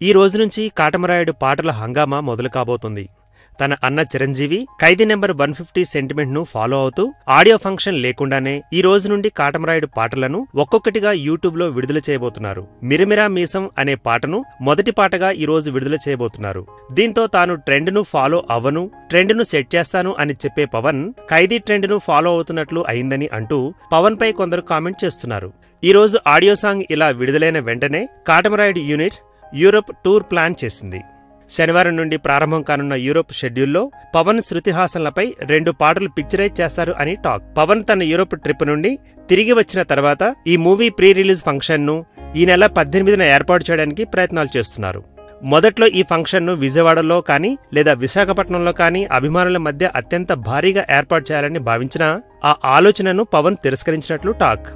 ఈ రోజు నుంచి కాటమరాయుడు పాటల హంగామా మొదలు కాబోతుంది. తన అన్న చిరంజీవి ఖైదీ నెంబర్ 150 సెంటిమెంట్ ను ఫాలో అవుతూ ఆడియో ఫంక్షన్ లేకుండానే ఈ రోజు నుండి కాటమరాయుడు పాటలను ఒక్కొక్కటిగా యూట్యూబ్ లో విడుదల చేయబోతున్నారు. మిరమిరా మీసం అనే పాటను మొదటి పాటగా ఈ రోజు విడుదల చేయబోతున్నారు. దీంతో తాను ట్రెండ్ ను ఫాలో అవ్వను, ట్రెండ్ ను సెట్ చేస్తాను అని చెప్పే పవన్ ఖైదీ ట్రెండ్ ను ఫాలో అవుతున్నట్లు అయిందని అంటూ పవన్ పై కొందరు కామెంట్ చేస్తున్నారు. ఈ రోజు ఆడియో సాంగ్ ఇలా విడుదలైన వెంటనే Katamarayudu unit Europe tour plan చేసింది. శనివారం నుండి ప్రారంభం కానున్న యూరోప్ షెడ్యూల్లో పవన్ శృతి హాసన్లపై 2 పాటలు పిక్చరైజ్ చేస్తారు అని టాక్. పవన్ తన యూరోప్ ట్రిప్ నుండి తిరిగి వచ్చిన తర్వాత ఈ మూవీ ప్రీ రిలీజ్ ఫంక్షన్ ను ఈ నెల 18న ఏర్పాటు చేయడానికి ప్రయత్నాలు చేస్తున్నారు. మొదట్లో ఈ ఫంక్షన్ ను విజయవాడలో కానీ లేదా విశాఖపట్నంలో కానీ అభిమానుల మధ్య అత్యంత భారీగా ఏర్పాటు చేయాలని భావించినా ఆ ఆలోచనను పవన్ తిరస్కరించినట్లు టాక్.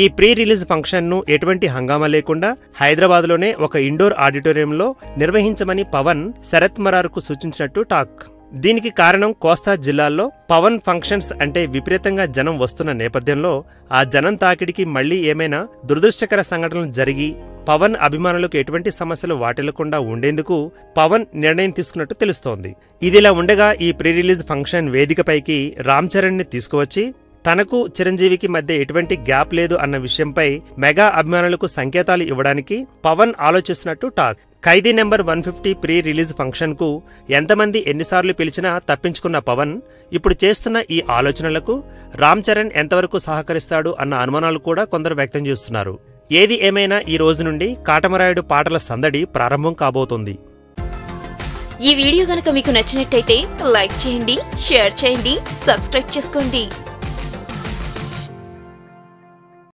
ఈ ప్రీ రిలీజ్ ఫంక్షన్ ను ఎటువంటి హంగామా లేకుండా హైదరాబాద్లోనే ఒక ఇండోర్ ఆడిటోరియంలో నిర్వహించమని పవన్ శరత్ మరార్కు సూచించినట్టు టాక్. దీనికి కారణం కోస్తా జిల్లాల్లో పవన్ ఫంక్షన్స్ అంటే విపరీతంగా జనం వస్తున్న నేపథ్యంలో ఆ జనం తాకిడికి మళ్లీ ఏమైనా దురదృష్టకర సంఘటనలు జరిగి పవన్ అభిమానులకు ఎటువంటి సమస్యలు వాటిల్లకుండా ఉండేందుకు పవన్ నిర్ణయం తీసుకున్నట్టు తెలుస్తోంది. ఇదిలా ఉండగా ఈ ప్రీ రిలీజ్ ఫంక్షన్ వేదికపైకి రామ్ చరణ్ ని తీసుకువచ్చి తనకు చిరంజీవికి మధ్య ఎటువంటి గ్యాప్ లేదు అన్న విషయంపై మెగా అభిమానులకు సంకేతాలు ఇవ్వడానికి పవన్ ఆలోచిస్తున్నట్టు టాక్. ఖైదీ నెంబర్ 150 ప్రీ రిలీజ్ ఫంక్షన్ కు ఎంతమంది ఎన్నిసార్లు పిలిచినా తప్పించుకున్న పవన్ ఇప్పుడు చేస్తున్న ఈ ఆలోచనలకు రామ్ చరణ్ ఎంతవరకు సహకరిస్తాడు అన్న అనుమానాలు కూడా కొందరు వ్యక్తం చేస్తున్నారు. ఏది ఏమైనా ఈ రోజు నుండి కాటమరాయుడు పాటల సందడి ప్రారంభం కాబోతోంది. ఈ వీడియో గనుక మీకు నచ్చినట్టయితే లైక్ చేయండి, షేర్ చేయండి, సబ్స్క్రైబ్ చేసుకోండి.